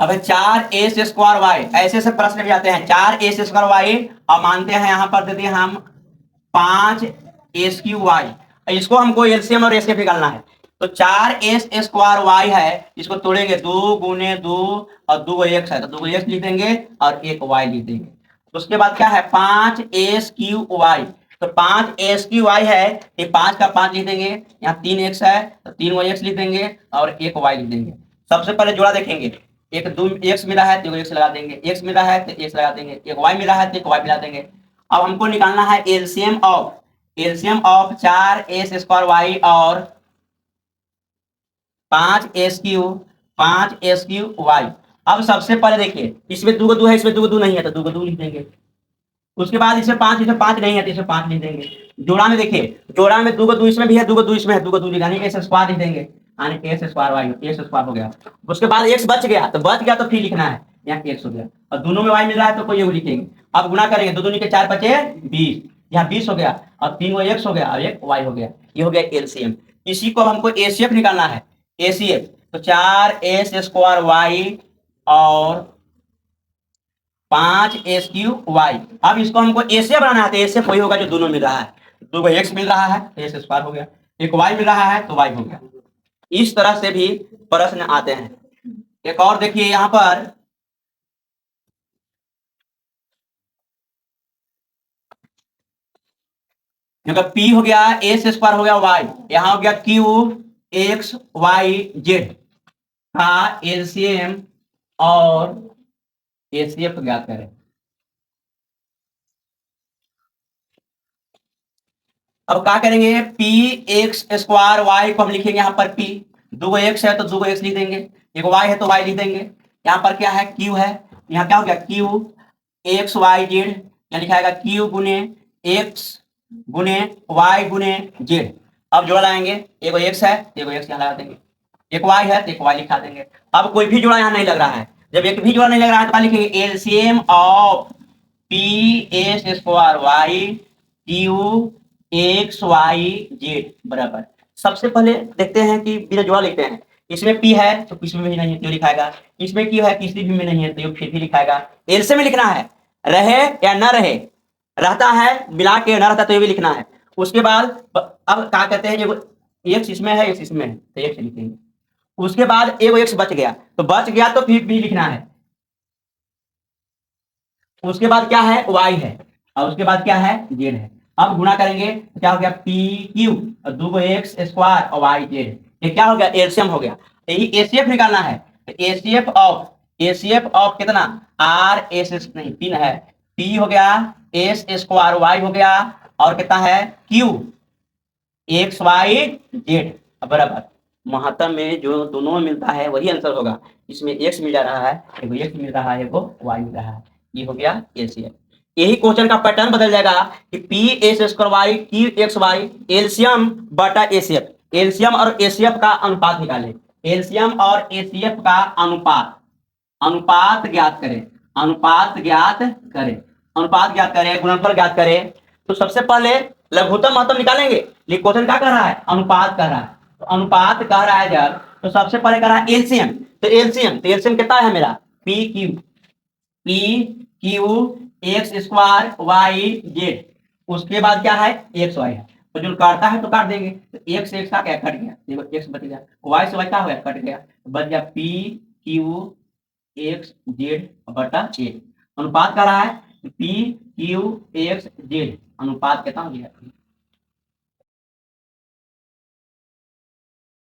अब 4x² y, ऐसे ऐसे प्रश्न भी आते हैं। 4x² y और मानते हैं यहाँ पर दे दिए हम 5s³ y, इसको हमको एलसीएम और एसएफ निकालना है। तो 4s² y है, इसको तोड़ेंगे 2 गुने 2 और 2 x है, तो 2 x लिख देंगे और 1 y लिख देंगे। उसके बाद क्या है 5s³ y, तो 5s³ है, ये 5 का 5 लिख देंगे, यहाँ 3x है तो 3 x लिख देंगे और 1 y लिख देंगे। सबसे पहले जोड़ा देखेंगे, एक 2 x मिला है तो 1 x लगा देंगे, x मिला है तो x लगा देंगे, एक y मिला है तो 1 y मिला देंगे। अब हमको निकालना है एलसीएम ऑफ 4s² y और 5s³ y। अब सबसे पहले देखिए, इसमें 2 2 है, इसमें 2 2 नहीं है तो 2 2 लिख देंगे। उसके बाद इसमें 5 नहीं है तो इसमें 5 लिख देंगे। जोड़ा में देखिए, जोड़ा में 2 2 इसमें भी है, 2 2 इसमें है, 2 2 यानी s स्क्वायर लिख देंगे, यानी s² हो गया। उसके बाद x बच गया तो फिर लिखना है, यहाँ x हो गया और दोनों में y मिल रहा है तो कोई एगो लिखेंगे। अब गुणा करेंगे, 2 2 के 4 बचे 20, यहाँ 20 हो गया और 3 x हो गया और 1 y हो गया। ये हो गया एलसीएम। इसी को हमको एसीएफ निकालना है। एसीएफ तो 4s² y और 5s³ y। अब इसको हमको एसीएफ बनाना है, तो एसीएफ वही होगा जो दोनों मिल रहा है। 2 x मिल रहा है तो s² हो गया, 1 y मिल रहा है तो y हो गया। इस तरह से भी प्रश्न आते हैं। एक और देखिए यहाँ पर, क्योंकि p हो गया s² हो गया y, यहाँ हो गया q x y z का एलसीएम और एसीएफ ज्ञात करें। अब क्या करेंगे, px² y को हम लिखेंगे यहाँ पर p, 2 x है तो 2 x लिख देंगे, 1 y है तो y लिख देंगे। यहाँ पर क्या है q है, यहाँ क्या हो गया q x y z, यहाँ लिखाएगा q गुने x गुने y गुने z। अब जोड़ा लाएंगे, 1 x है तो 1 x यहाँ लगा देंगे, 1 y है तो 1 y लिखा देंगे। अब कोई भी जोड़ा यहाँ नहीं लग रहा है, जब एक भी जोड़ा नहीं लग रहा है तो क्या लिखेंगे, LCM of px² y q X Y Z बराबर। सबसे पहले देखते हैं कि बिना जोड़ा लिखते हैं, इसमें p है तो किसी में भी नहीं है तो लिखाएगा, इसमें q है किसी भी में नहीं है तो फिर भी लिखाएगा। एलसीएम में लिखना है, रहे या न रहे, रहता है मिला के न रहता तो ये भी लिखना है। उसके बाद अब क्या कहते हैं, एक्स इसमें है एक्स इसमें है तो एक्स लिखेंगे। उसके बाद एगो एक्स बच गया तो फिर भी लिखना है। उसके बाद क्या है y है और उसके बाद क्या है z है। अब गुणा करेंगे तो क्या हो गया पी क्यू और 2 x² और y z, ये क्या हो गया एलसीएम हो गया। यही एसीएफ निकालना है, तो एसीएफ ऑफ कितना आर एस नहीं 3 है, p हो गया s² y हो गया और कितना है q एक्स वाई जेड बराबर। महत्तम में जो दोनों मिलता है वही आंसर होगा। इसमें x मिल जा रहा है, एगो x मिल रहा है, एगो y मिल रहा है। ये हो गया एलसीएम। यही क्वेश्चन का पैटर्न बदल जाएगा कि P s² y q x y LCM बटा एसीएफ, एलसीएम और एसीएफ का अनुपात निकालें। एलसीएम और एसीएफ का अनुपात ज्ञात करें, गुणनफल ज्ञात करें। तो सबसे पहले लघुत्तम महत्तम निकालेंगे, लेकिन क्वेश्चन क्या कर रहा है, अनुपात कर रहा है। तो अनुपात कह रहा है जब, तो सबसे पहले कर रहा है एलसीएम, तो एलसीएम कितना है मेरा P Q x² y z। उसके बाद क्या है एक्स वाई है, तो जो काटता है तो काट देंगे, तो एक्स एक्स का क्या कट गया, देखो एक्स बच गया, वाई से वाई क्या हो गया कट गया, बच गया पी क्यू एक्स जेड बटा ए। अनुपात कर रहा है पी क्यू एक्स जेड, अनुपात कितना हो गया